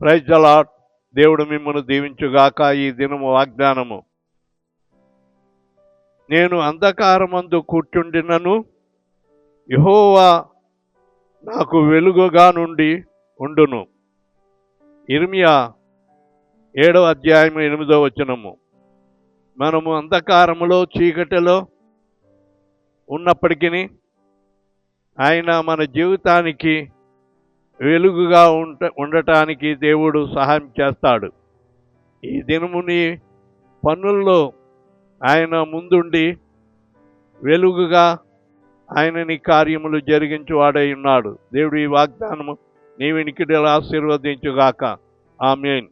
Praise the lord. దేవుడు మిమ్మల్ని దీవించుగాక. ఈ దినము వాగ్దానము: నేను అంధకారమందు కూర్చుండినను యెహోవా నాకు వెలుగుగా నుండి ఉండును. ఇర్మియా 7వ అధ్యాయం 8వ వచనము. మనము అంధకారములో చీకటిలో ఉన్నప్పటికీ ఆయన మన జీవితానికి వెలుగుగా ఉండటానికి దేవుడు సహాయం చేస్తాడు. ఈ దినముని పనుల్లో ఆయన ముందుండి వెలుగుగా ఆయనని కార్యములు జరిగించువాడై ఉన్నాడు. దేవుడు ఈ వాగ్దానము నీ వినికిడిలో ఆశీర్వదించుగాక. ఆమేన్.